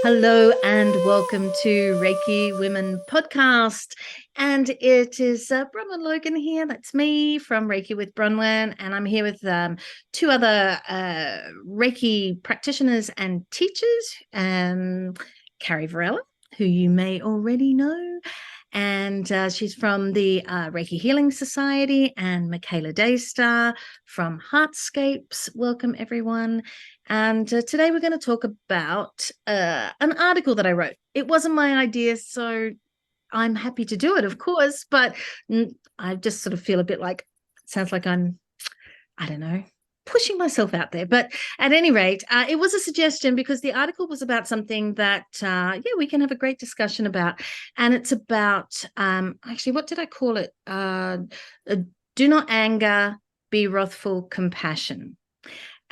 Hello and welcome to Reiki Women Podcast. And it is Bronwen Logan here. That's me from Reiki with Bronwen. And I'm here with two other Reiki practitioners and teachers, Carrie Varela, who you may already know. And she's from the Reiki Healing Society, and Michaela Daystar from Heartscapes. Welcome, everyone. And today we're going to talk about an article that I wrote. It wasn't my idea, so I'm happy to do it, of course, but I just sort of feel a bit like, it sounds like I don't know, pushing myself out there. But at any rate, it was a suggestion because the article was about something that, we can have a great discussion about. And it's about, actually, what did I call it? Do not anger, be wrathful compassion.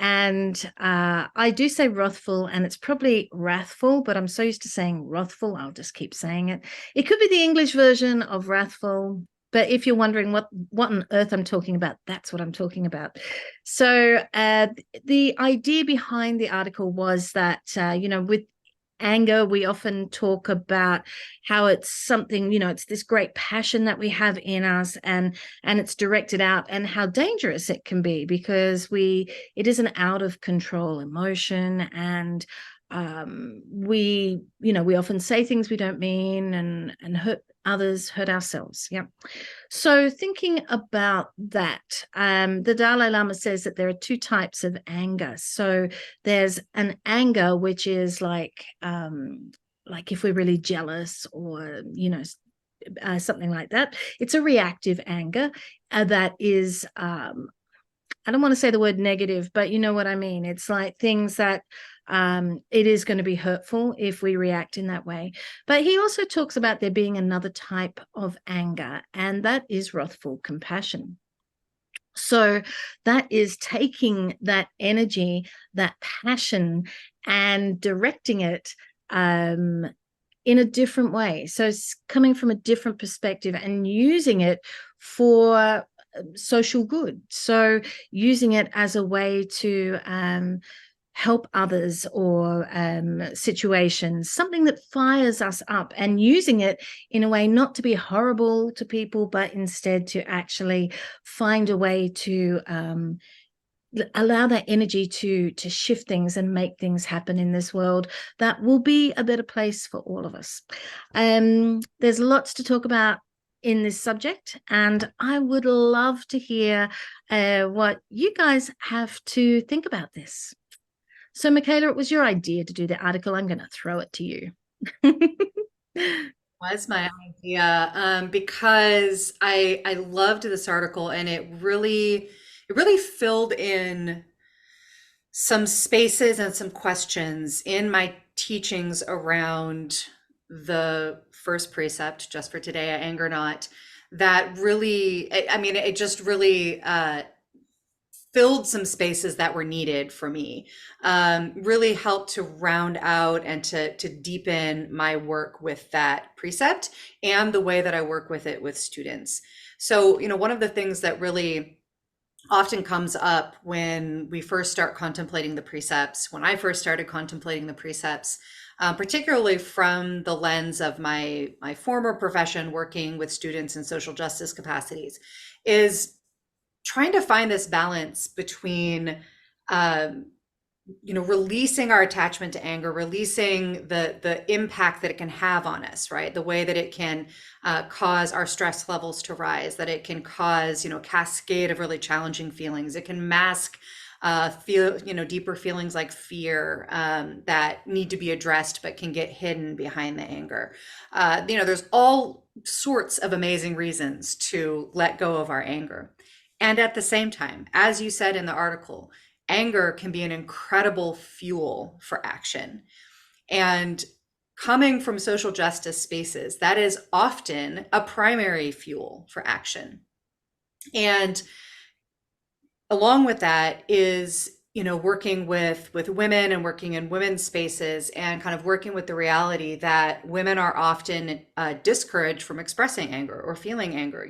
And I do say wrathful, and it's probably wrathful, but I'm so used to saying wrathful, I'll just keep saying it. It could be the English version of wrathful, but if you're wondering what on earth I'm talking about, that's what I'm talking about. So the idea behind the article was that, with anger, we often talk about how it's something, it's this great passion that we have in us, and it's directed out, and how dangerous it can be because it is an out of control emotion. And we often say things we don't mean, and hurt others, hurt ourselves. Yeah. So thinking about that, the Dalai Lama says that there are two types of anger. So there's an anger which is like if we're really jealous, or something like that. It's a reactive anger that is I don't want to say the word negative, but you know what I mean. It's like things that it is going to be hurtful if we react in that way. But he also talks about there being another type of anger, and that is wrathful compassion. So that is taking that energy, that passion, and directing it in a different way. So it's coming from a different perspective and using it for social good. So using it as a way to help others, or situations, something that fires us up, and using it in a way not to be horrible to people, but instead to actually find a way to allow that energy to shift things and make things happen in this world that will be a better place for all of us. There's lots to talk about in this subject, and I would love to hear what you guys have to think about this. So, Michaela, it was your idea to do the article. I'm going to throw it to you. Was my idea because I loved this article, and it really filled in some spaces and some questions in my teachings around the first precept, just for today, I anger not. That really, I mean, it just really filled some spaces that were needed for me. Really helped to round out and to deepen my work with that precept and the way that I work with it with students. So, one of the things that really often comes up when we first start contemplating the precepts, when I first started contemplating the precepts, particularly from the lens of my former profession working with students in social justice capacities, is trying to find this balance between um, releasing our attachment to anger, releasing the impact that it can have on us, right? The way that it can cause our stress levels to rise, that it can cause, cascade of really challenging feelings. It can mask deeper feelings like fear that need to be addressed but can get hidden behind the anger. There's all sorts of amazing reasons to let go of our anger. And at the same time, as you said in the article, anger can be an incredible fuel for action. And coming from social justice spaces, that is often a primary fuel for action. And along with that is working with women and working in women's spaces and kind of working with the reality that women are often discouraged from expressing anger or feeling anger,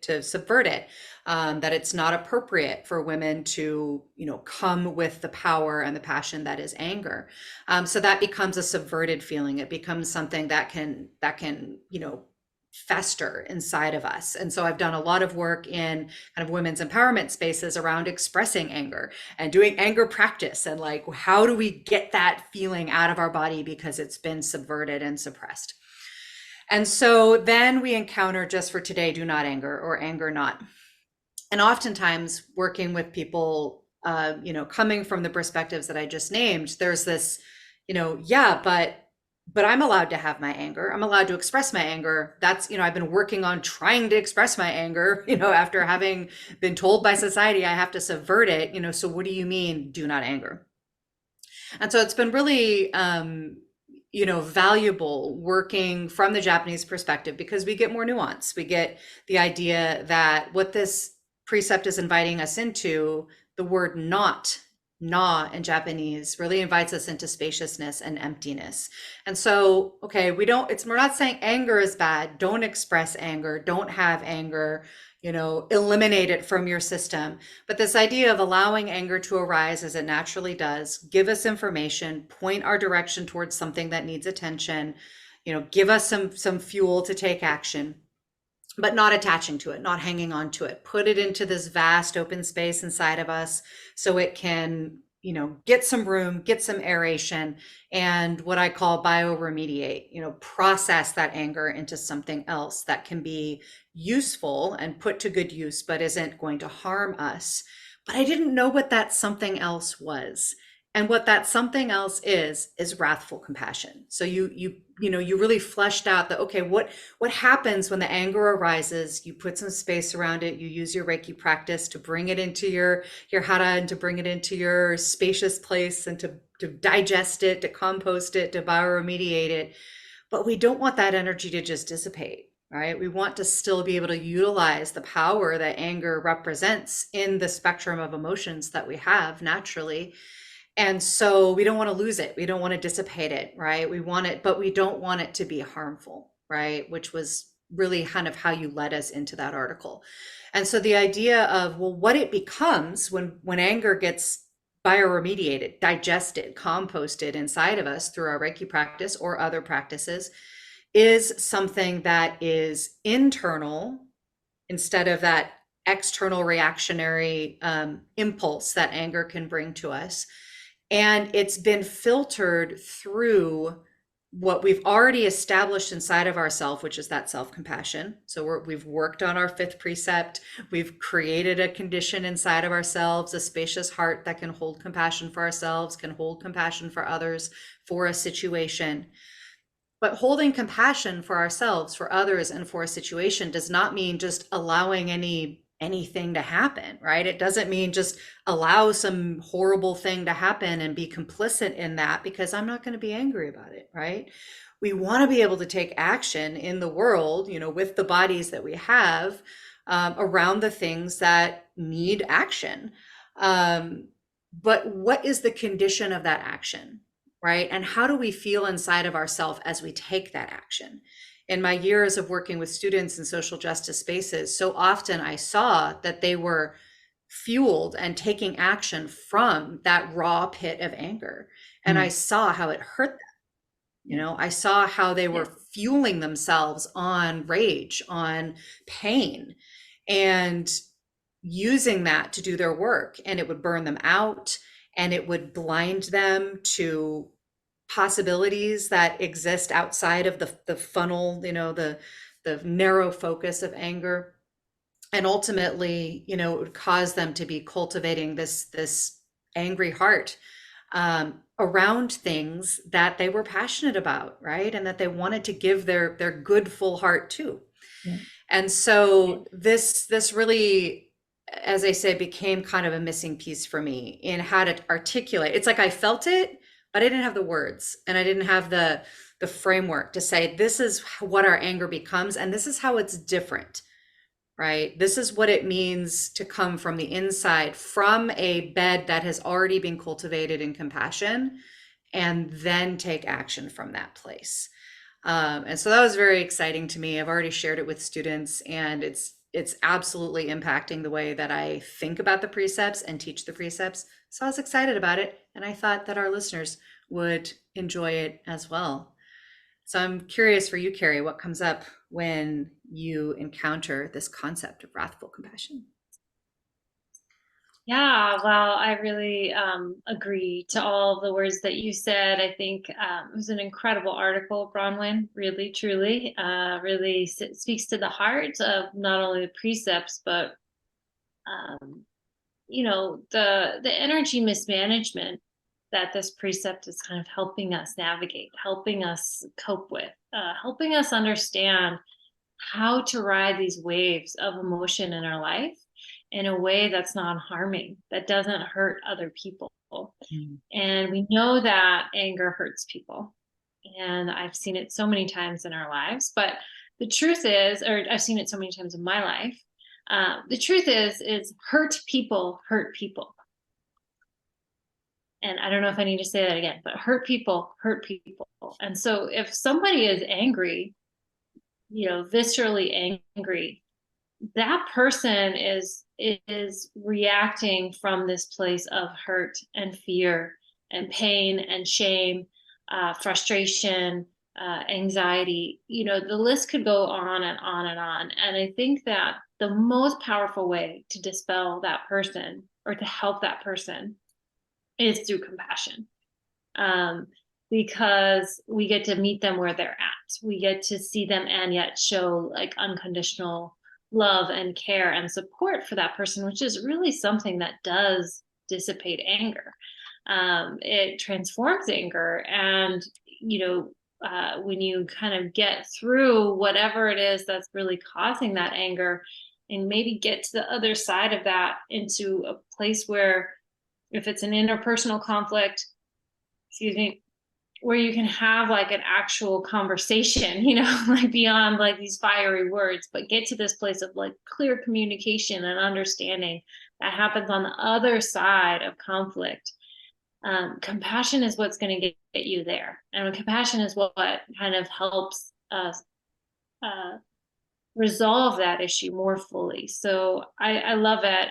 to subvert it, that it's not appropriate for women to, come with the power and the passion that is anger. So that becomes a subverted feeling. It becomes something that can, fester inside of us. And so I've done a lot of work in kind of women's empowerment spaces around expressing anger and doing anger practice, and like, how do we get that feeling out of our body because it's been subverted and suppressed. And so then we encounter, just for today, do not anger or anger not. And oftentimes working with people, coming from the perspectives that I just named, there's this, yeah, but I'm allowed to have my anger. I'm allowed to express my anger. That's, I've been working on trying to express my anger, after having been told by society I have to subvert it, so what do you mean, do not anger? And so it's been really, valuable working from the Japanese perspective, because we get more nuance. We get the idea that what this precept is inviting us into, the word not, na in Japanese, really invites us into spaciousness and emptiness. And so, okay, we're not saying anger is bad. Don't express anger. Don't have anger, eliminate it from your system. But this idea of allowing anger to arise as it naturally does, give us information, point our direction towards something that needs attention, give us some fuel to take action, but not attaching to it, not hanging on to it. Put it into this vast open space inside of us so it can, get some room, get some aeration, and what I call bioremediate, process that anger into something else that can be useful and put to good use, but isn't going to harm us. But I didn't know what that something else was. And what that something else is wrathful compassion. So you really fleshed out that, okay, what happens when the anger arises? You put some space around it. You use your Reiki practice to bring it into your hara, and to bring it into your spacious place, and to digest it, to compost it, to bioremediate it. But we don't want that energy to just dissipate. Right? We want to still be able to utilize the power that anger represents in the spectrum of emotions that we have naturally. And so we don't want to lose it. We don't want to dissipate it, right? We want it, but we don't want it to be harmful, right? Which was really kind of how you led us into that article. And so the idea of, well, what it becomes when anger gets bioremediated, digested, composted inside of us through our Reiki practice or other practices, is something that is internal instead of that external reactionary impulse that anger can bring to us. And it's been filtered through what we've already established inside of ourselves, which is that self-compassion. So we've worked on our fifth precept. We've created a condition inside of ourselves, a spacious heart that can hold compassion for ourselves, can hold compassion for others, for a situation. But holding compassion for ourselves, for others, and for a situation does not mean just allowing anything to happen, right? It doesn't mean just allow some horrible thing to happen and be complicit in that because I'm not going to be angry about it, right? We want to be able to take action in the world, with the bodies that we have, around the things that need action. But what is the condition of that action, right? And how do we feel inside of ourselves as we take that action? In my years of working with students in social justice spaces, so often I saw that they were fueled and taking action from that raw pit of anger. And I saw how it hurt them. I saw how they were fueling themselves on rage, on pain, and using that to do their work. And it would burn them out, and it would blind them to possibilities that exist outside of the funnel, the narrow focus of anger. And ultimately, it would cause them to be cultivating this angry heart around things that they were passionate about, right? And that they wanted to give their good full heart to. Yeah. And so this really, as I say, became kind of a missing piece for me in how to articulate. It's like I felt it, but I didn't have the words, and I didn't have the framework to say, this is what our anger becomes, and this is how it's different, right? This is what it means to come from the inside, from a bed that has already been cultivated in compassion, and then take action from that place. And so that was very exciting to me. I've already shared it with students, and it's absolutely impacting the way that I think about the precepts and teach the precepts. So I was excited about it, and I thought that our listeners would enjoy it as well. So I'm curious for you, Carrie, what comes up when you encounter this concept of wrathful compassion? Yeah, well, I really agree to all the words that you said. I think it was an incredible article, Bronwen, really, truly, really speaks to the heart of not only the precepts, but the energy mismanagement that this precept is kind of helping us navigate, helping us cope with, helping us understand how to ride these waves of emotion in our life in a way that's non-harming, that doesn't hurt other people. And we know that anger hurts people. And I've seen it so many times in our lives. But the truth is, or I've seen it so many times in my life, the truth is hurt people hurt people. And I don't know if I need to say that again, but hurt people hurt people. And so if somebody is angry, viscerally angry, that person is reacting from this place of hurt and fear and pain and shame, frustration, anxiety. The list could go on and on and on. And I think that the most powerful way to dispel that person or to help that person is through compassion. Because we get to meet them where they're at. We get to see them and yet show like unconditional love and care and support for that person, which is really something that does dissipate anger. It transforms anger. And, when you kind of get through whatever it is that's really causing that anger and maybe get to the other side of that into a place where if it's an interpersonal conflict, excuse me, where you can have like an actual conversation, like beyond like these fiery words, but get to this place of like clear communication and understanding that happens on the other side of conflict. Compassion is what's going to get you there. And compassion is what kind of helps us resolve that issue more fully. So I love it.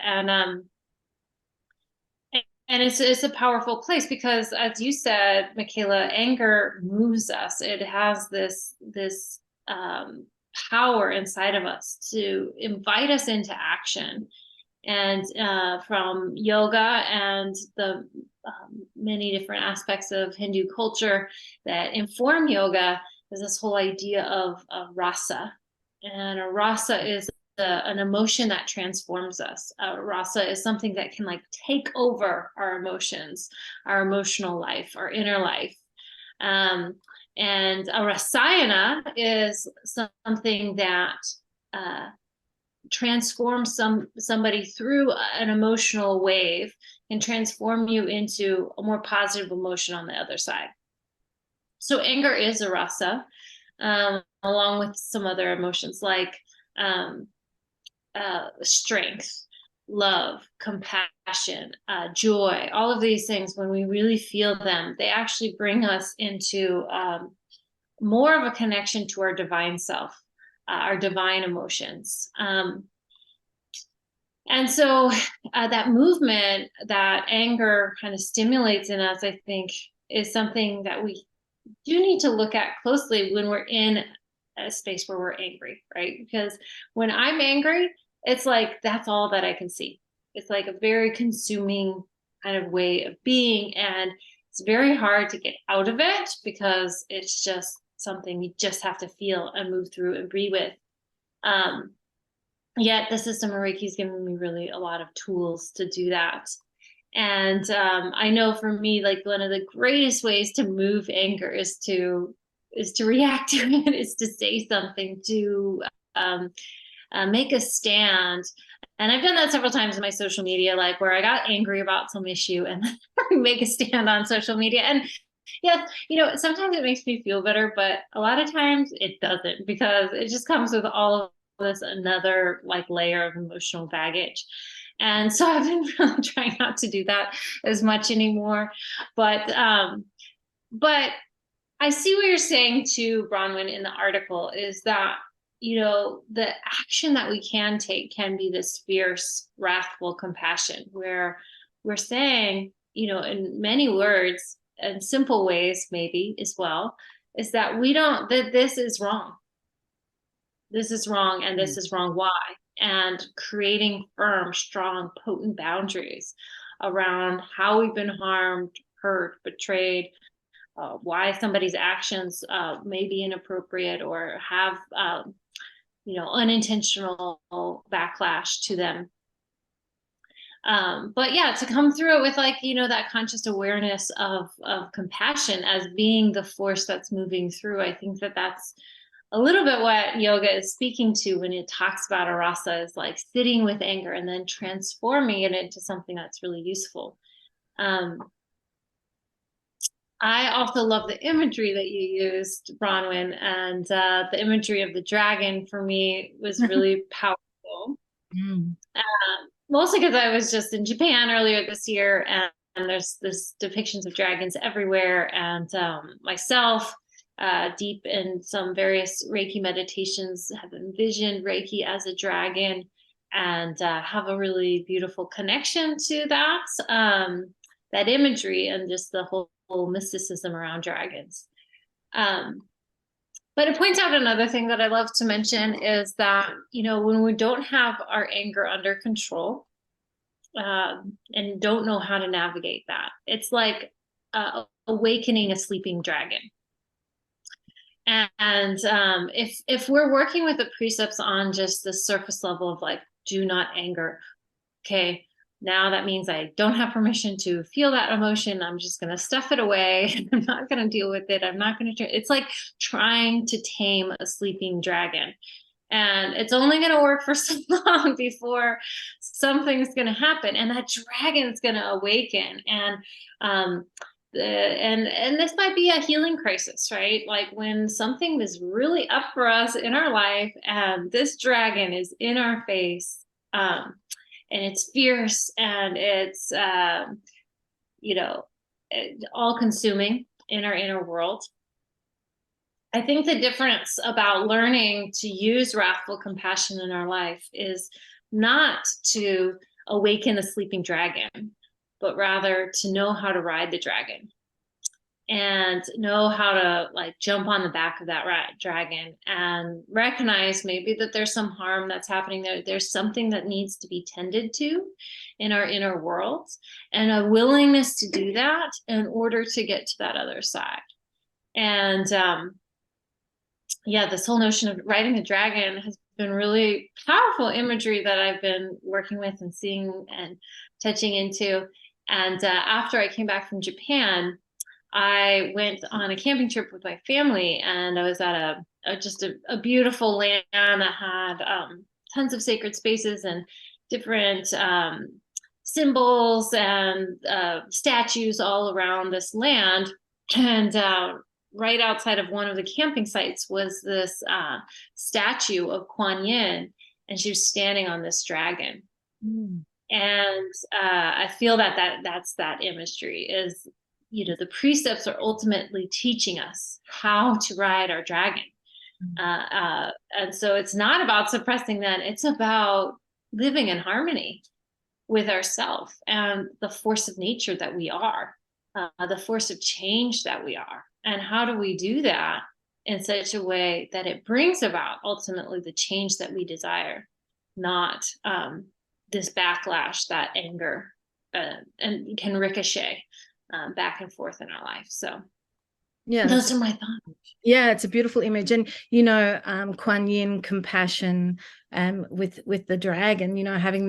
And it's a powerful place because, as you said, Michaela, anger moves us. It has this power inside of us to invite us into action. And from yoga and the many different aspects of Hindu culture that inform yoga, is this whole idea of rasa. And a rasa is an emotion that transforms us. Rasa is something that can like take over our emotions, our emotional life, our inner life. And a rasayana is something that transforms somebody through an emotional wave and transform you into a more positive emotion on the other side. So anger is a rasa, along with some other emotions like strength, love, compassion, joy. All of these things, when we really feel them, they actually bring us into more of a connection to our divine self, our divine emotions. And so that movement that anger kind of stimulates in us, I think, is something that we do need to look at closely when we're in a space where we're angry, right? Because when I'm angry, it's like that's all that I can see. It's like a very consuming kind of way of being, and it's very hard to get out of it because it's just something you just have to feel and move through and be with. Yet the system of Reiki has given me really a lot of tools to do that. And I know for me, like one of the greatest ways to move anger is to react to it, is to say something, to make a stand. And I've done that several times in my social media, like where I got angry about some issue and make a stand on social media. And yes, sometimes it makes me feel better, but a lot of times it doesn't, because it just comes with all this another like layer of emotional baggage. And so I've been really trying not to do that as much anymore. But I see what you're saying too, Bronwen, in the article, is that, the action that we can take can be this fierce, wrathful compassion, where we're saying, in many words and simple ways, maybe as well, is that that this is wrong. This is wrong, and this is wrong. Why? And creating firm, strong, potent boundaries around how we've been harmed, hurt, betrayed, why somebody's actions may be inappropriate or have unintentional backlash to them. But yeah, to come through it with that conscious awareness of compassion as being the force that's moving through. I think that's a little bit what yoga is speaking to when it talks about arasa, is like sitting with anger and then transforming it into something that's really useful. I also love the imagery that you used, Bronwen, and the imagery of the dragon for me was really powerful. Mostly because I was just in Japan earlier this year, and there's depictions of dragons everywhere. And myself, deep in some various Reiki meditations, have envisioned Reiki as a dragon, and have a really beautiful connection to that imagery and just the whole mysticism around dragons. But it points out another thing that I love to mention is that, when we don't have our anger under control and don't know how to navigate that, it's like awakening a sleeping dragon. And if we're working with the precepts on just the surface level of like, do not anger, okay, now that means I don't have permission to feel that emotion. I'm just going to stuff it away. I'm not going to deal with it. I'm not going to. It's like trying to tame a sleeping dragon. And it's only going to work for so long before something's going to happen. And that dragon's going to awaken. And this might be a healing crisis, right? Like when something is really up for us in our life and this dragon is in our face, and it's fierce and it's, all consuming in our inner world. I think the difference about learning to use wrathful compassion in our life is not to awaken a sleeping dragon, but rather to know how to ride the dragon and know how to like jump on the back of that dragon and recognize maybe that there's some harm that's happening there. There's something that needs to be tended to in our inner world, and a willingness to do that in order to get to that other side. And this whole notion of riding a dragon has been really powerful imagery that I've been working with and seeing and touching into. And after I came back from Japan, I went on a camping trip with my family, and I was at a beautiful land that had tons of sacred spaces and different symbols and statues all around this land. And right outside of one of the camping sites was this statue of Kuan Yin, and she was standing on this dragon. And I feel that's that imagery is, the precepts are ultimately teaching us how to ride our dragon. And so it's not about suppressing that. It's about living in harmony with ourselves and the force of nature that we are, the force of change that we are. And how do we do that in such a way that it brings about ultimately the change that we desire, not this backlash that anger and can ricochet back and forth in our life. So those are my thoughts. Yeah, it's a beautiful image. And Kuan Yin, compassion, with the dragon, having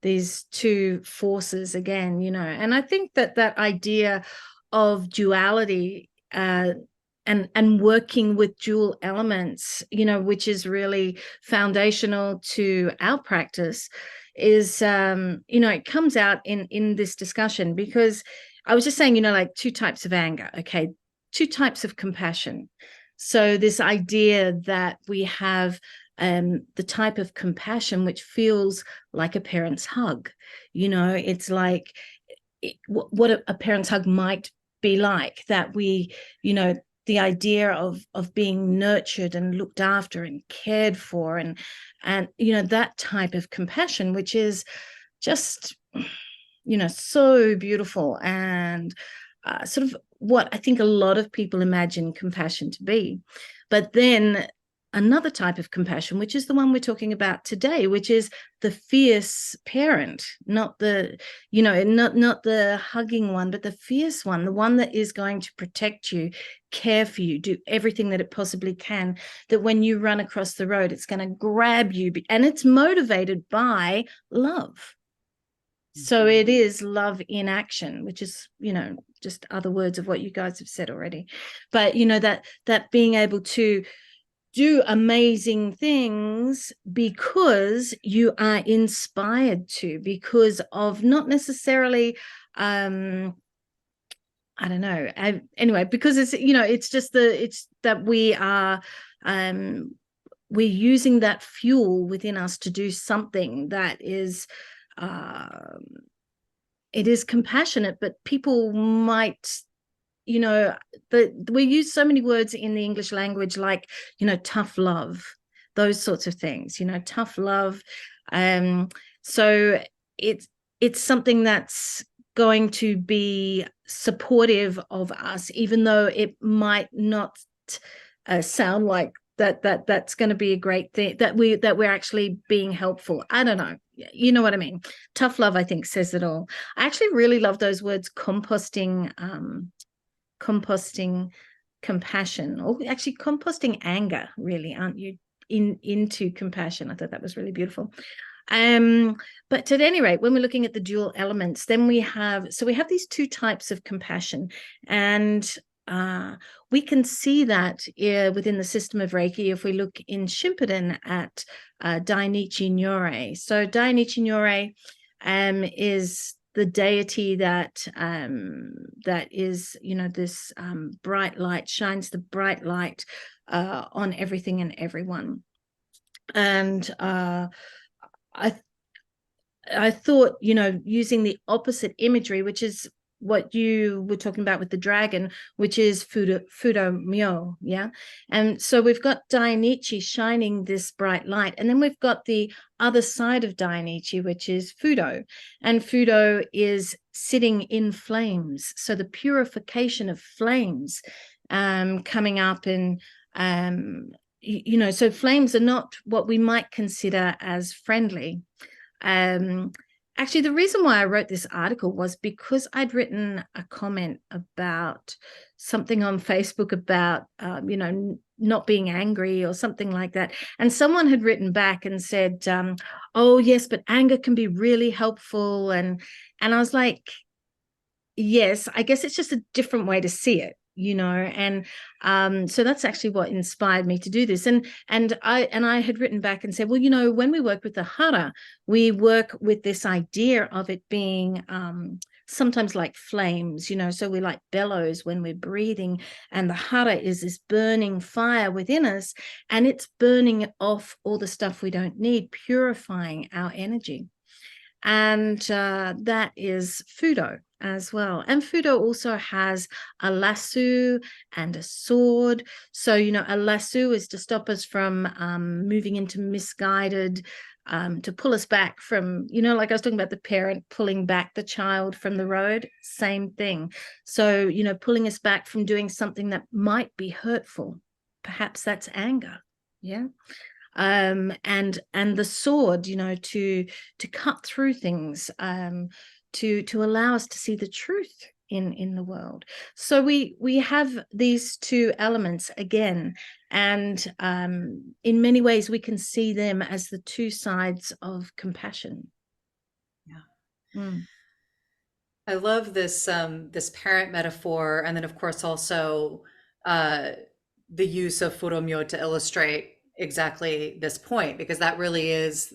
these two forces again, and I think that idea of duality and working with dual elements, which is really foundational to our practice, is it comes out in this discussion, because I was just saying, like two types of anger, okay, two types of compassion. So this idea that we have the type of compassion which feels like a parent's hug. It's like what a parent's hug might be like, that we, the idea of being nurtured and looked after and cared for, and that type of compassion, which is just so beautiful, and sort of what I think a lot of people imagine compassion to be. But then another type of compassion, which is the one we're talking about today, which is the fierce parent, not the, not the hugging one, but the fierce one, the one that is going to protect you, care for you, do everything that it possibly can, that when you run across the road, it's going to grab you, and it's motivated by love. So it is love in action, which is, just other words of what you guys have said already. But, that being able to do amazing things because you are inspired to, because of not necessarily, I don't know. Anyway, because it's, it's that we are, we're using that fuel within us to do something that is, it is compassionate, but people might, we use so many words in the English language, like, tough love, those sorts of things, tough love. So it's something that's going to be supportive of us, even though it might not sound like that's going to be a great thing, that we're actually being helpful. I don't know. You know what I mean? Tough love, I think, says it all. I actually really love those words, composting compassion, or actually composting anger, really, aren't you, into compassion? I thought that was really beautiful. But at any rate, when we're looking at the dual elements, then we have these two types of compassion, and we can see that within the system of Reiki if we look in Shimpoden at Dainichi Nyorai. So Dainichi Nyorai is the deity that is, this bright light, shines the bright light on everything and everyone. And I thought, using the opposite imagery, which is what you were talking about with the dragon, which is Fudo Myo, yeah? And so we've got Dainichi shining this bright light, and then we've got the other side of Dainichi, which is Fudo, and Fudo is sitting in flames, so the purification of flames coming up, and so flames are not what we might consider as friendly. Actually, the reason why I wrote this article was because I'd written a comment about something on Facebook about, not being angry or something like that. And someone had written back and said, oh, yes, but anger can be really helpful. And I was like, yes, I guess it's just a different way to see it. And so that's actually what inspired me to do this. And I had written back and said, well, when we work with the hara, we work with this idea of it being sometimes like flames, so we like bellows when we're breathing, and the hara is this burning fire within us, and it's burning off all the stuff we don't need, purifying our energy. And that is Fudo as well. And Fudo also has a lasso and a sword. So, a lasso is to stop us from moving into misguided, to pull us back from, like I was talking about the parent pulling back the child from the road, same thing. So, pulling us back from doing something that might be hurtful. Perhaps that's anger. Yeah. And the sword, to cut through things, to allow us to see the truth in the world. So we have these two elements again, and in many ways we can see them as the two sides of compassion. Yeah. I love this this parent metaphor, and then of course also the use of Furomyo to illustrate exactly this point, because that really is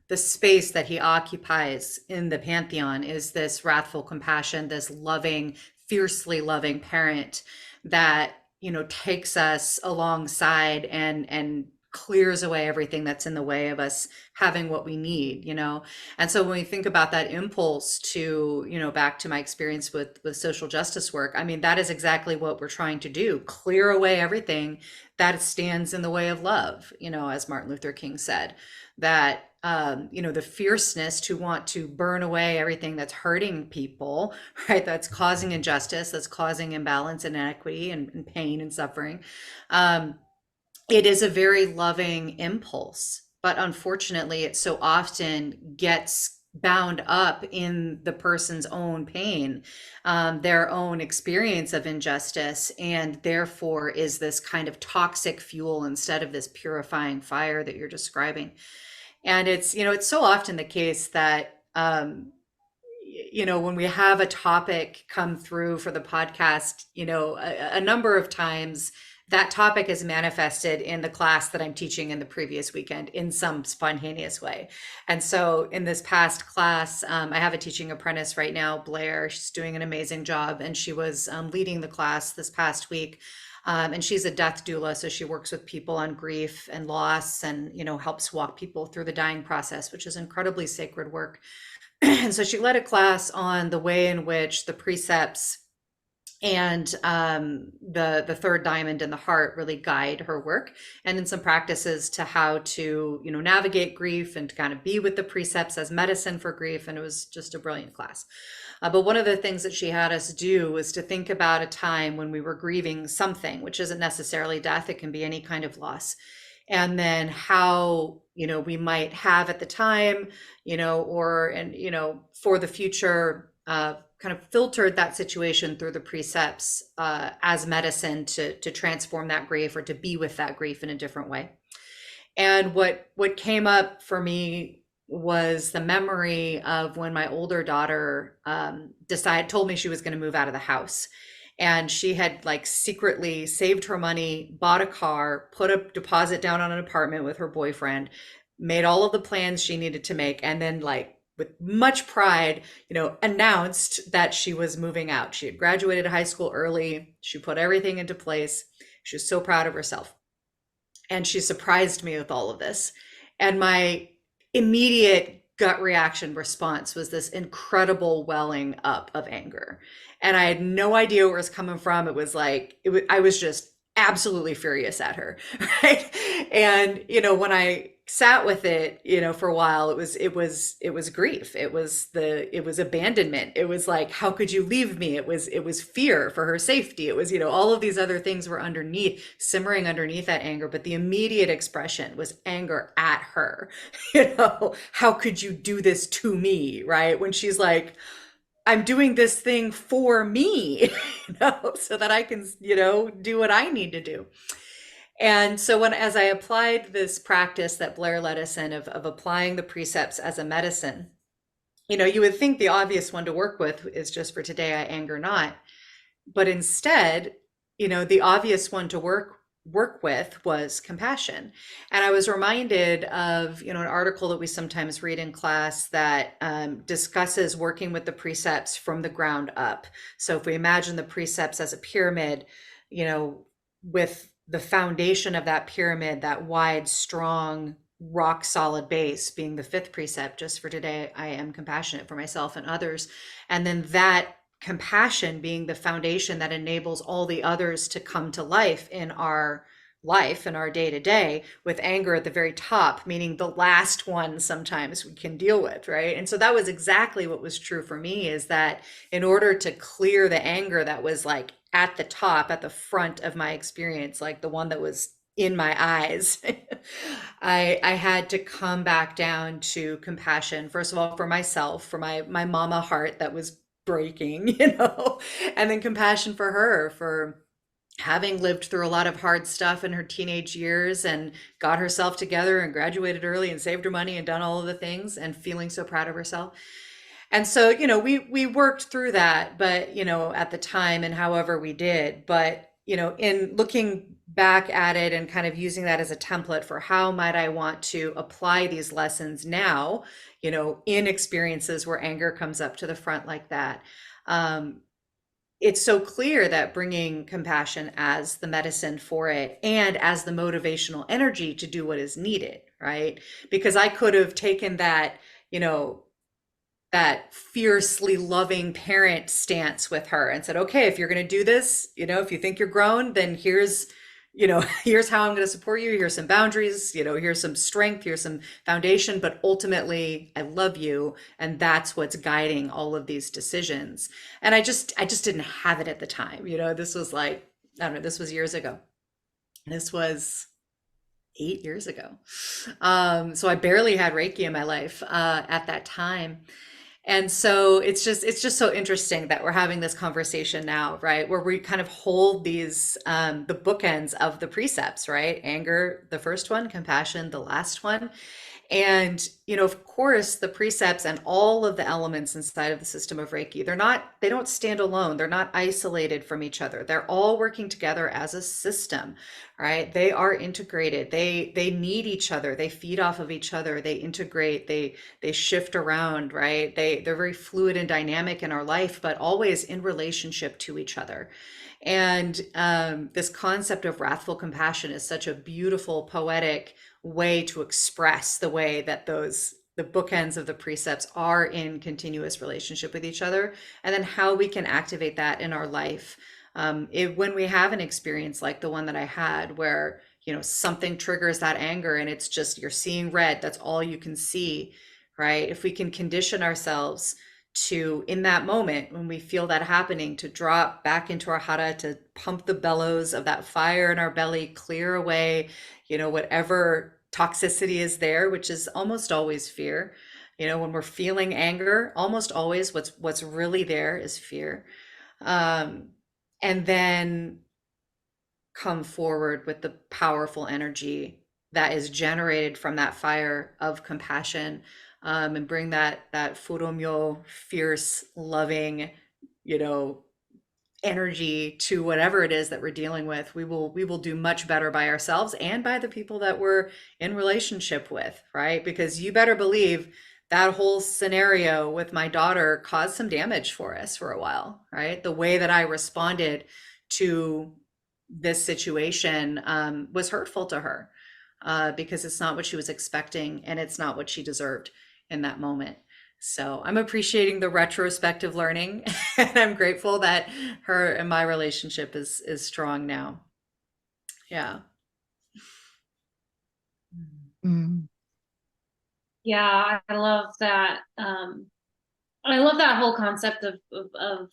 the space that he occupies in the pantheon, is this wrathful compassion, this loving, fiercely loving parent that takes us alongside and clears away everything that's in the way of us having what we need, And so when we think about that impulse to, back to my experience with social justice work, I mean, that is exactly what we're trying to do, clear away everything that stands in the way of love, as Martin Luther King said, that the fierceness to want to burn away everything that's hurting people, right? That's causing injustice, that's causing imbalance and inequity and pain and suffering. It is a very loving impulse, but unfortunately, it so often gets bound up in the person's own pain, their own experience of injustice, and therefore is this kind of toxic fuel instead of this purifying fire that you're describing. And it's so often the case that, when we have a topic come through for the podcast, a number of times that topic is manifested in the class that I'm teaching in the previous weekend in some spontaneous way. And so in this past class, I have a teaching apprentice right now, Blair. She's doing an amazing job, and she was leading the class this past week. And she's a death doula, so she works with people on grief and loss, and helps walk people through the dying process, which is incredibly sacred work. And so she led a class on the way in which the precepts and the third diamond in the heart really guide her work, and then some practices to how to navigate grief and to kind of be with the precepts as medicine for grief. And it was just a brilliant class. But one of the things that she had us do was to think about a time when we were grieving something, which isn't necessarily death, it can be any kind of loss, and then how we might have at the time, for the future, kind of filtered that situation through the precepts as medicine to transform that grief or to be with that grief in a different way. And what came up for me was the memory of when my older daughter told me she was going to move out of the house. And she had secretly saved her money, bought a car, put a deposit down on an apartment with her boyfriend, made all of the plans she needed to make, and then with much pride, announced that she was moving out. She had graduated high school early. She put everything into place. She was so proud of herself. And she surprised me with all of this. And my immediate gut reaction response was this incredible welling up of anger. And I had no idea where it was coming from. It was I was just absolutely furious at her. Right. And, when I sat with it, for a while, it was grief. It was abandonment. It was how could you leave me? It was fear for her safety. It was, all of these other things were simmering underneath that anger. But the immediate expression was anger at her. How could you do this to me? Right. When she's I'm doing this thing for me, so that I can, do what I need to do. And so as I applied this practice that Blair led us in of applying the precepts as a medicine, you would think the obvious one to work with is just for today, I anger not. But instead, the obvious one to work with was compassion. And I was reminded of, an article that we sometimes read in class that discusses working with the precepts from the ground up. So if we imagine the precepts as a pyramid, with the foundation of that pyramid, that wide, strong, rock solid base being the fifth precept, just for today, I am compassionate for myself and others. And then that compassion being the foundation that enables all the others to come to life in our day to day, with anger at the very top, meaning the last one sometimes we can deal with, right? And so that was exactly what was true for me, is that in order to clear the anger that was at the top, at the front of my experience, the one that was in my eyes, I had to come back down to compassion, first of all, for myself, for my mama heart that was breaking, and then compassion for her, for having lived through a lot of hard stuff in her teenage years and got herself together and graduated early and saved her money and done all of the things and feeling so proud of herself. And so, we worked through that, but, at the time, and however we did, but, in looking back at it and kind of using that as a template for how might I want to apply these lessons now, in experiences where anger comes up to the front like that. it's so clear that bringing compassion as the medicine for it and as the motivational energy to do what is needed, right? Because I could have taken that, you know, that fiercely loving parent stance with her and said, okay, if you're going to do this, you know, if you think you're grown, then here's, you know, here's how I'm going to support you. Here's some boundaries, you know, here's some strength, here's some foundation, but ultimately I love you. And that's what's guiding all of these decisions. And I just didn't have it at the time. You know, this was like, I don't know, this was years ago. This was 8 years ago. So I barely had Reiki in my life at that time. And so it's just so interesting that we're having this conversation now, right? Where we kind of hold these the bookends of the precepts, right? Anger, the first one, compassion, the last one. And, you know, of course, the precepts and all of the elements inside of the system of Reiki, they don't stand alone. They're not isolated from each other. They're all working together as a system, right? They are integrated. They need each other. They feed off of each other. They integrate. They shift around, right? They're very fluid and dynamic in our life, but always in relationship to each other. And this concept of wrathful compassion is such a beautiful, poetic way to express the way that the bookends of the precepts are in continuous relationship with each other, and then how we can activate that in our life. When we have an experience like the one that I had, where, you know, something triggers that anger and it's just, you're seeing red, that's all you can see, right? If we can condition ourselves to, in that moment when we feel that happening, to drop back into our hara, to pump the bellows of that fire in our belly, clear away, you know, whatever toxicity is there, which is almost always fear. You know, when we're feeling anger, almost always what's really there is fear. And then come forward with the powerful energy that is generated from that fire of compassion, and bring that furomyo, fierce, loving, you know, energy to whatever it is that we're dealing with. We will do much better by ourselves and by the people that we're in relationship with, right? Because you better believe that whole scenario with my daughter caused some damage for us for a while, right? The way that I responded to this situation was hurtful to her, because it's not what she was expecting and it's not what she deserved in that moment. So I'm appreciating the retrospective learning, and I'm grateful that her and my relationship is strong now. Yeah. Mm. Yeah, I love that. I love that whole concept of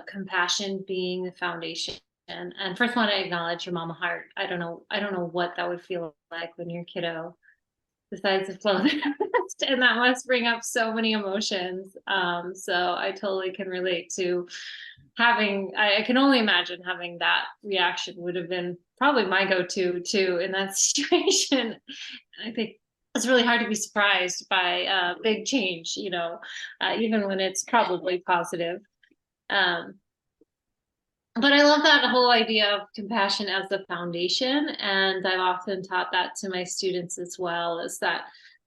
compassion being the foundation. And first, I want to acknowledge your mama heart. I don't know what that would feel like when your kiddo decides to flow the nest, and that must bring up so many emotions. So I totally can relate to having. I can only imagine having that reaction would have been probably my go-to too in that situation. I think it's really hard to be surprised by big change, you know, even when it's probably positive. Um, but I love that whole idea of compassion as the foundation. And I've often taught that to my students as well, is that,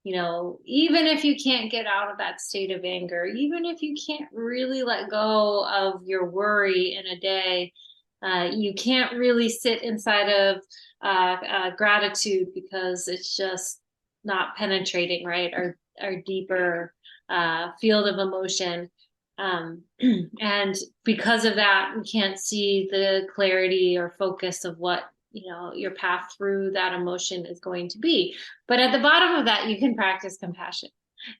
you know, even if you can't get out of that state of anger, even if you can't really let go of your worry in a day, you can't really sit inside of gratitude, because it's just not penetrating, right? Our deeper field of emotion. And because of that, we can't see the clarity or focus of what, you know, your path through that emotion is going to be. But at the bottom of that, you can practice compassion.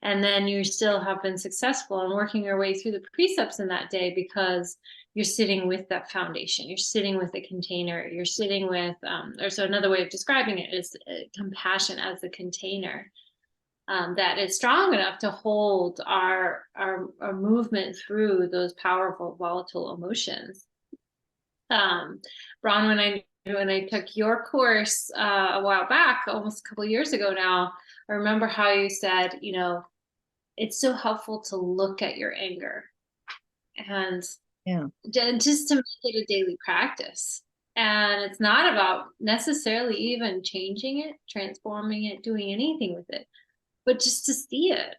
And then you still have been successful in working your way through the precepts in that day, because you're sitting with that foundation. You're sitting with a container. You're sitting with, or so another way of describing it is compassion as the container. That is strong enough to hold our movement through those powerful, volatile emotions. Ron, when I took your course a while back, almost a couple of years ago now, I remember how you said, you know, it's so helpful to look at your anger, and Yeah. just to make it a daily practice. And it's not about necessarily even changing it, transforming it, doing anything with it, but just to see it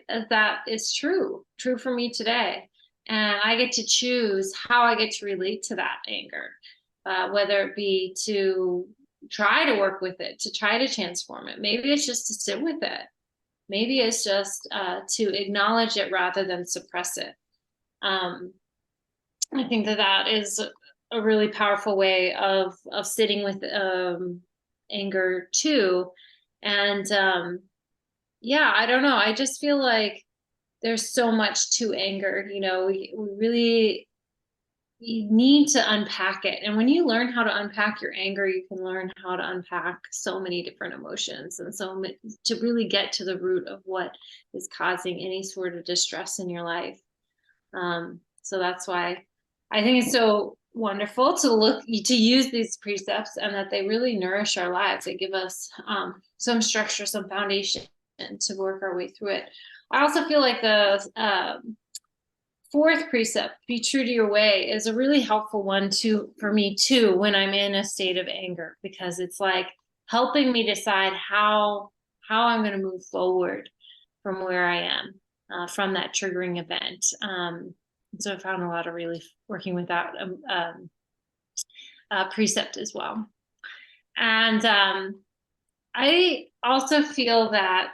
as that is true for me today. And I get to choose how I get to relate to that anger, whether it be to try to work with it, to try to transform it. Maybe it's just to sit with it. Maybe it's just to acknowledge it rather than suppress it. I think that is a really powerful way of sitting with anger too. And yeah, I don't know. I just feel like there's so much to anger. You know, we really need to unpack it. And when you learn how to unpack your anger, you can learn how to unpack so many different emotions. And so to really get to the root of what is causing any sort of distress in your life. So that's why I think it's so wonderful to use these precepts, and that they really nourish our lives. They give us some structure, some foundation to work our way through it. I also feel like the fourth precept, be true to your way, is a really helpful one for me too, when I'm in a state of anger, because it's like helping me decide how I'm going to move forward from where I am, from that triggering event. So I found a lot of relief working with that precept as well. And I also feel that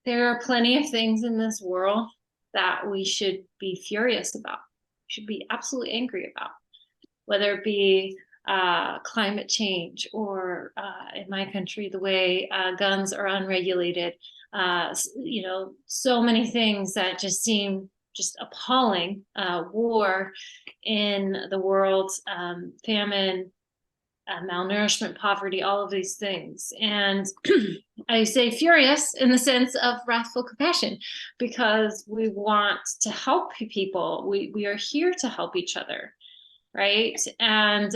there are plenty of things in this world that we should be furious about, should be absolutely angry about, whether it be climate change, or in my country, the way guns are unregulated. You know, so many things that just seem just appalling. War in the world, famine, malnourishment, poverty, all of these things. And I say furious in the sense of wrathful compassion, because we want to help people. We are here to help each other, right? And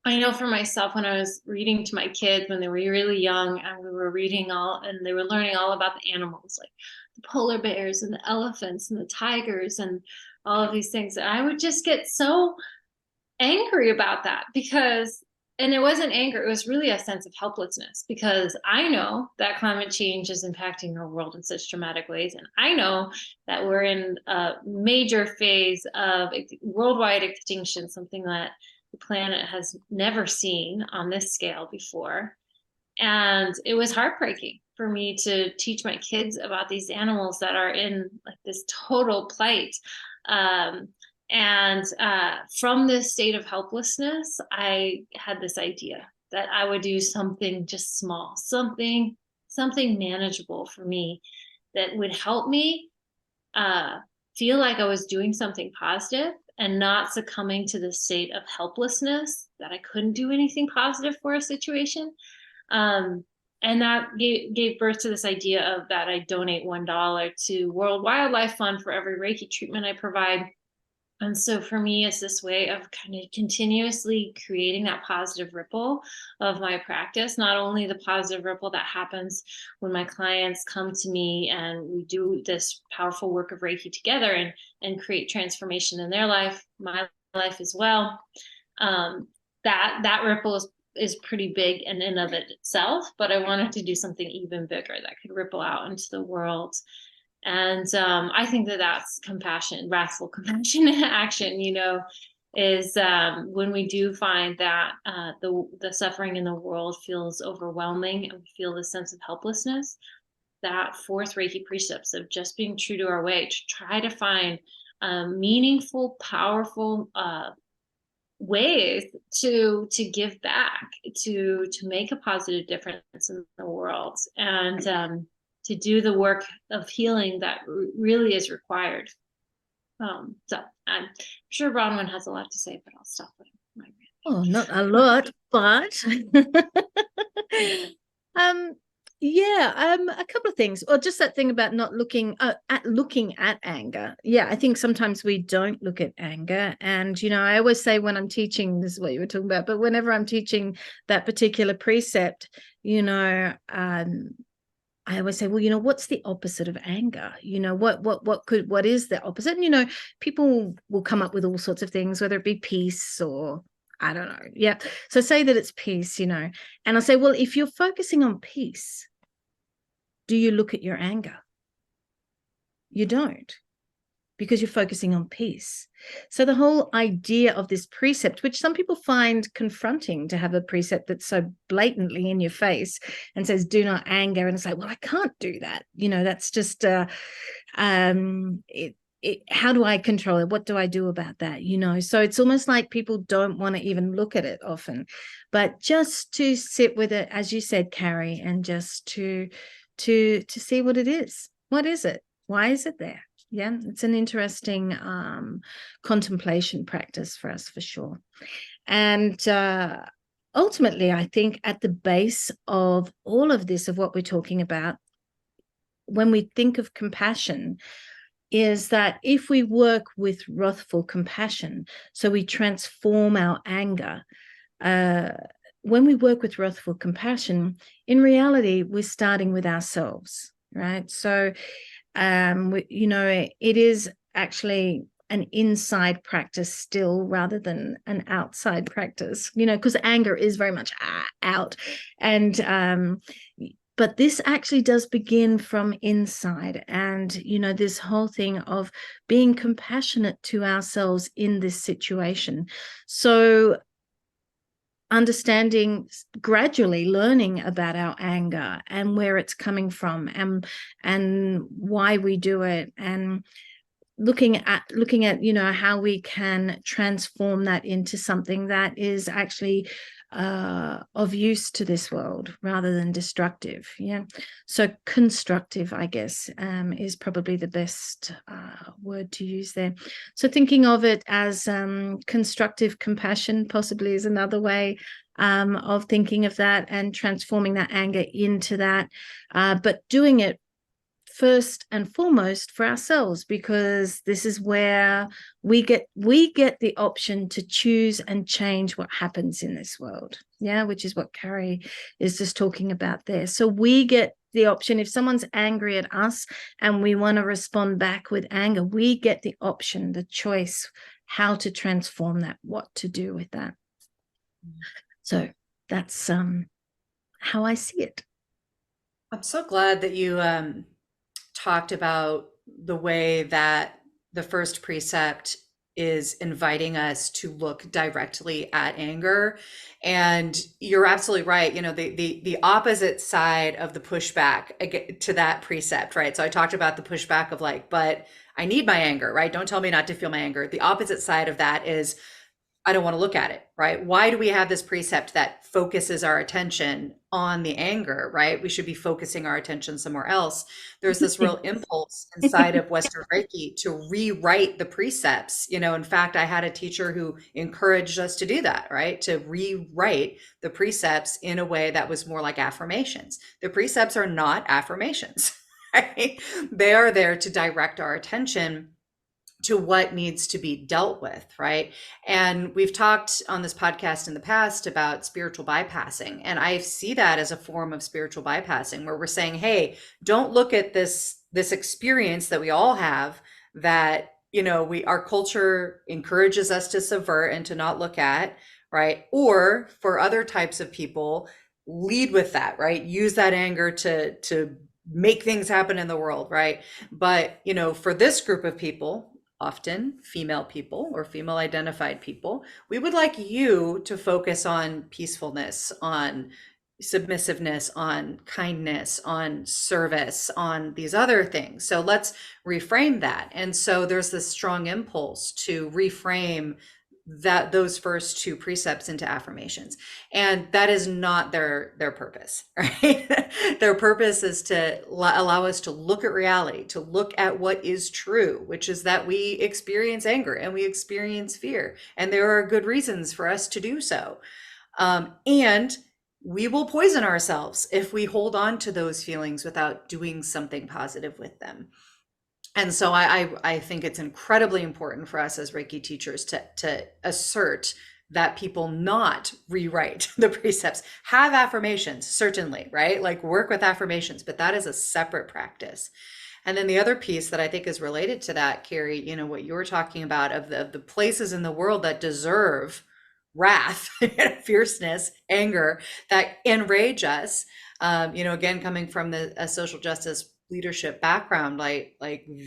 I know for myself, when I was reading to my kids when they were really young, and we were reading and they were learning all about the animals, like the polar bears and the elephants and the tigers and all of these things, and I would just get so angry about that, and it wasn't anger, it was really a sense of helplessness, because I know that climate change is impacting our world in such dramatic ways, and I know that we're in a major phase of worldwide extinction, something that the planet has never seen on this scale before. And it was heartbreaking for me to teach my kids about these animals that are in like this total plight. And from this state of helplessness, I had this idea that I would do something just small, something manageable for me, that would help me feel like I was doing something positive and not succumbing to the state of helplessness that I couldn't do anything positive for a situation. And that gave birth to this idea of that I donate $1 to World Wildlife Fund for every Reiki treatment I provide. And so for me, it's this way of kind of continuously creating that positive ripple of my practice, not only the positive ripple that happens when my clients come to me and we do this powerful work of Reiki together and create transformation in their life, my life as well. That ripple is pretty big in and of itself, but I wanted to do something even bigger that could ripple out into the world. And I think that's compassion, wrathful compassion in action, you know, is when we do find that the suffering in the world feels overwhelming and we feel the sense of helplessness, that fourth Reiki precepts of just being true to our way, to try to find meaningful, powerful ways to give back, to make a positive difference in the world, and to do the work of healing that really is required. So I'm sure Bronwen has a lot to say, but I'll stop there. Oh, not a lot, but a couple of things. Or just that thing about not looking at anger. Yeah, I think sometimes we don't look at anger. And, you know, I always say when I'm teaching, this is what you were talking about, but whenever I'm teaching that particular precept, you know, I always say, well, you know, what's the opposite of anger? You know, what is the opposite? And, you know, people will come up with all sorts of things, whether it be peace or I don't know. Yeah. So say that it's peace, you know, and I'll say, well, if you're focusing on peace, do you look at your anger? You don't, because you're focusing on peace. So the whole idea of this precept, which some people find confronting to have a precept that's so blatantly in your face and says, do not anger. And it's like, well, I can't do that. That's just, how do I control it? What do I do about that? So it's almost like people don't want to even look at it often, but just to sit with it, as you said, Carrie, and just to see what it is. What is it? Why is it there? Yeah, it's an interesting contemplation practice for us, for sure. And ultimately, I think at the base of all of this, of what we're talking about, when we think of compassion, is that if we work with wrathful compassion, so we transform our anger, when we work with wrathful compassion, in reality, we're starting with ourselves, right? So, it is actually an inside practice still rather than an outside practice, because anger is very much out. And but this actually does begin from inside. And, this whole thing of being compassionate to ourselves in this situation. So understanding, gradually learning about our anger and where it's coming from and why we do it, and looking at how we can transform that into something that is actually of use to this world rather than destructive. Yeah, so constructive, I guess, is probably the best word to use there. So thinking of it as constructive compassion possibly is another way of thinking of that, and transforming that anger into that, but doing it first and foremost for ourselves, because this is where we get the option to choose and change what happens in this world. Yeah, which is what Carrie is just talking about there. So we get the option, if someone's angry at us and we want to respond back with anger, we get the option, the choice, how to transform that, what to do with that. So that's how I see it. I'm so glad that you talked about the way that the first precept is inviting us to look directly at anger. And you're absolutely right. The opposite side of the pushback to that precept, right? So I talked about the pushback of like, but I need my anger, right? Don't tell me not to feel my anger. The opposite side of that is, I don't want to look at it, right? Why do we have this precept that focuses our attention on the anger, right? We should be focusing our attention somewhere else. There's this real impulse inside of Western Reiki to rewrite the precepts. In fact, I had a teacher who encouraged us to do that, right? To rewrite the precepts in a way that was more like affirmations. The precepts are not affirmations, right? They are there to direct our attention to what needs to be dealt with, right? And we've talked on this podcast in the past about spiritual bypassing, and I see that as a form of spiritual bypassing, where we're saying, hey, don't look at this experience that we all have, that our culture encourages us to subvert and to not look at, right? Or for other types of people, lead with that, right? Use that anger to make things happen in the world, right? But for this group of people, often female people or female identified people, we would like you to focus on peacefulness, on submissiveness, on kindness, on service, on these other things. So let's reframe that. And so there's this strong impulse to reframe those first two precepts into affirmations, and that is not their purpose, right? Their purpose is to allow us to look at reality, to look at what is true, which is that we experience anger and we experience fear, and there are good reasons for us to do so, and we will poison ourselves if we hold on to those feelings without doing something positive with them. And so I think it's incredibly important for us as Reiki teachers to assert that people not rewrite the precepts. Have affirmations, certainly, right? Like work with affirmations, but that is a separate practice. And then the other piece that I think is related to that, Carrie, what you were talking about of the places in the world that deserve wrath, fierceness, anger, that enrage us, again, coming from a social justice leadership background, like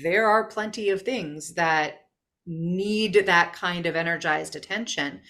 there are plenty of things that need that kind of energized attention.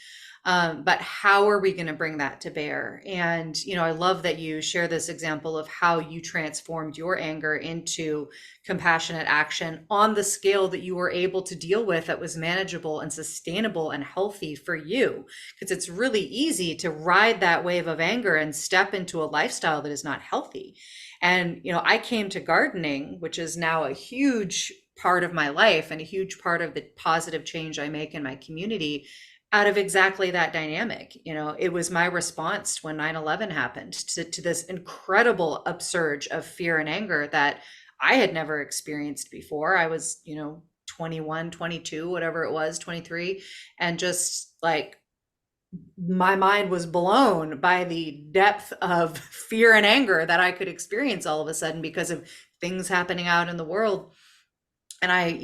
But how are we going to bring that to bear? And, I love that you share this example of how you transformed your anger into compassionate action on the scale that you were able to deal with, that was manageable and sustainable and healthy for you. Because it's really easy to ride that wave of anger and step into a lifestyle that is not healthy. And, I came to gardening, which is now a huge part of my life and a huge part of the positive change I make in my community, out of exactly that dynamic. It was my response when 9/11 happened to this incredible upsurge of fear and anger that I had never experienced before. I was, 21, 22, whatever it was, 23. And just like my mind was blown by the depth of fear and anger that I could experience all of a sudden because of things happening out in the world. And I,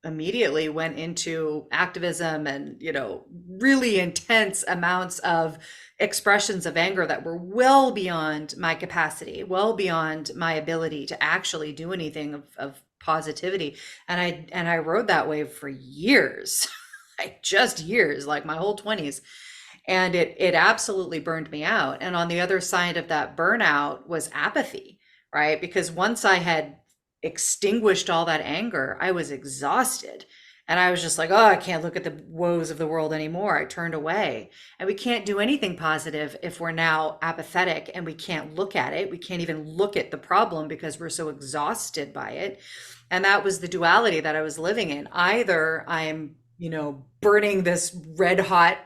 immediately went into activism and, really intense amounts of expressions of anger that were well beyond my capacity, well beyond my ability to actually do anything of positivity. And I rode that wave for years, like just years, like my whole 20s. And it absolutely burned me out. And on the other side of that burnout was apathy, right? Because once I had extinguished all that anger, I was exhausted. And I was just like, oh, I can't look at the woes of the world anymore. I turned away. And we can't do anything positive if we're now apathetic and we can't look at it. We can't even look at the problem because we're so exhausted by it. And that was the duality that I was living in. Either I'm, burning this red hot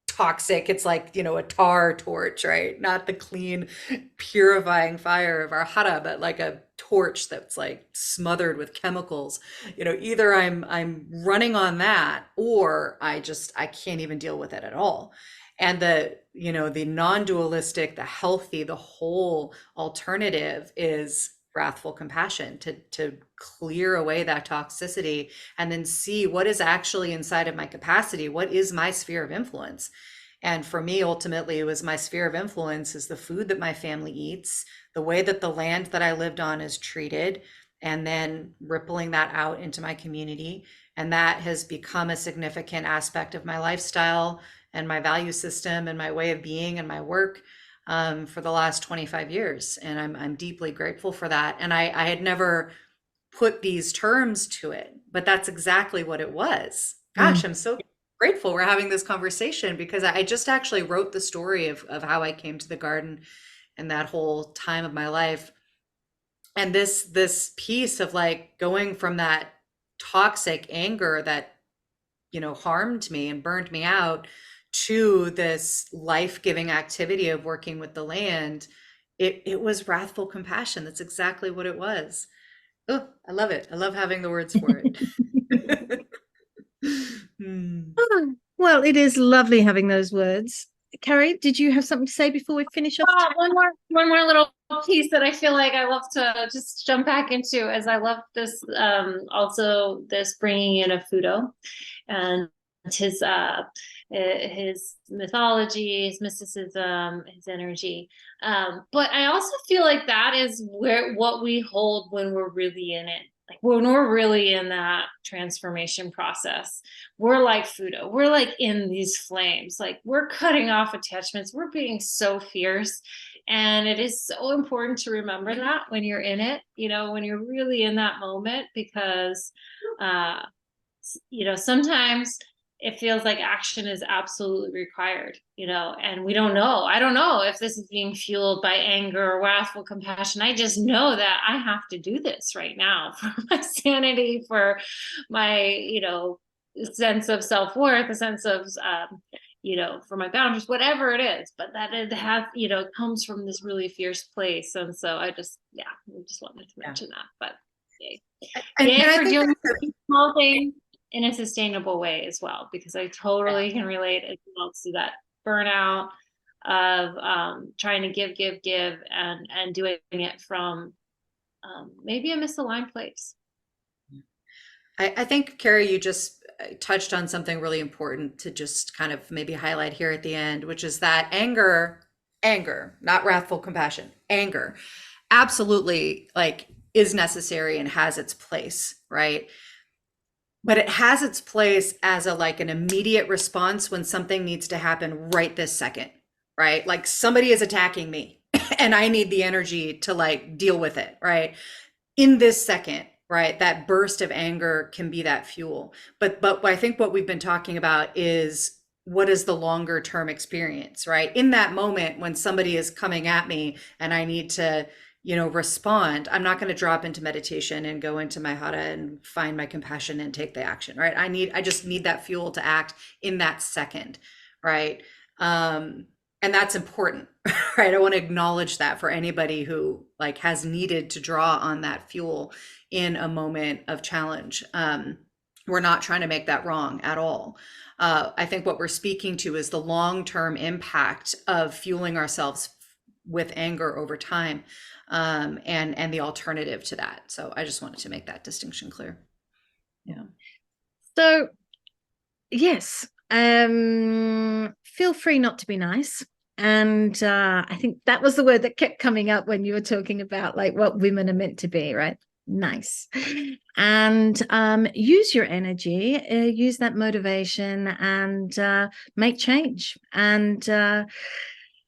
toxic, it's like, a tar torch, right? Not the clean purifying fire of our hara, but like a torch that's like smothered with chemicals. Either I'm running on that, or I can't even deal with it at all. And the non-dualistic, the healthy, the whole alternative is wrathful compassion, to clear away that toxicity and then see what is actually inside of my capacity. What is my sphere of influence? And for me, ultimately, it was my sphere of influence is the food that my family eats, the way that the land that I lived on is treated, and then rippling that out into my community. And that has become a significant aspect of my lifestyle and my value system and my way of being and my work for the last 25 years. And I'm deeply grateful for that. And I had never put these terms to it, but that's exactly what it was. Gosh, I'm so grateful we're having this conversation, because I just actually wrote the story of how I came to the garden and that whole time of my life. And this piece of like going from that toxic anger that, harmed me and burned me out, to this life-giving activity of working with the land, it was wrathful compassion. That's exactly what it was. Oh, I love it. I love having the words for it. Well, it is lovely having those words. Carrie, did you have something to say before we finish off? One more little piece that I feel like I love to just jump back into, as I love this, also this bringing in of Fudo and his mythology, his mysticism, his energy. But I also feel like that is what we hold when we're really in it. Like when we're really in that transformation process, we're like Fudo. We're like in these flames. Like we're cutting off attachments. We're being so fierce. And it is so important to remember that when you're in it, when you're really in that moment, because, sometimes it feels like action is absolutely required, and we don't know. I don't know if this is being fueled by anger or wrathful compassion. I just know that I have to do this right now for my sanity, for my, sense of self-worth, a sense of, for my boundaries, whatever it is, but that it has, comes from this really fierce place. And so I just wanted to mention that, but yay. And I for think doing small things in a sustainable way as well, because I totally can relate as well to that burnout of trying to give and doing it from maybe a misaligned place. I think, Carrie, you just touched on something really important to just kind of maybe highlight here at the end, which is that anger, not wrathful compassion, anger, absolutely, like is necessary and has its place, right? But it has its place as like an immediate response when something needs to happen right this second, right? Like somebody is attacking me and I need the energy to like deal with it, right? In this second, right? That burst of anger can be that fuel. But I think what we've been talking about is, what is the longer term experience, right? In that moment when somebody is coming at me and I need to, respond, I'm not going to drop into meditation and go into my hatha and find my compassion and take the action, right? I just need that fuel to act in that second, right? And that's important, right? I want to acknowledge that for anybody who like has needed to draw on that fuel in a moment of challenge. We're not trying to make that wrong at all. I think what we're speaking to is the long-term impact of fueling ourselves with anger over time, and the alternative to that. So I just wanted to make that distinction clear. Yeah. So yes, feel free not to be nice. And I think that was the word that kept coming up when you were talking about like what women are meant to be, right? Nice. And use your energy, use that motivation, and make change. And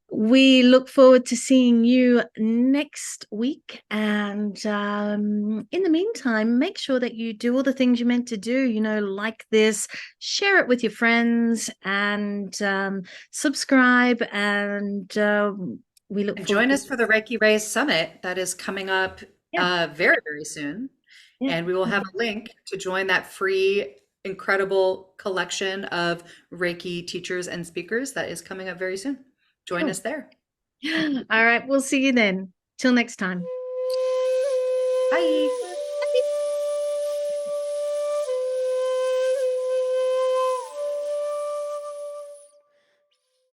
we look forward to seeing you next week. And in the meantime, make sure that you do all the things you're meant to do, like this, share it with your friends, and subscribe. And we look forward join us for the Reiki Raise Summit that is coming up very, very soon. Yeah. And we will have a link to join that free, incredible collection of Reiki teachers and speakers that is coming up very soon. Join us there. All right. We'll see you then. Till next time. Bye.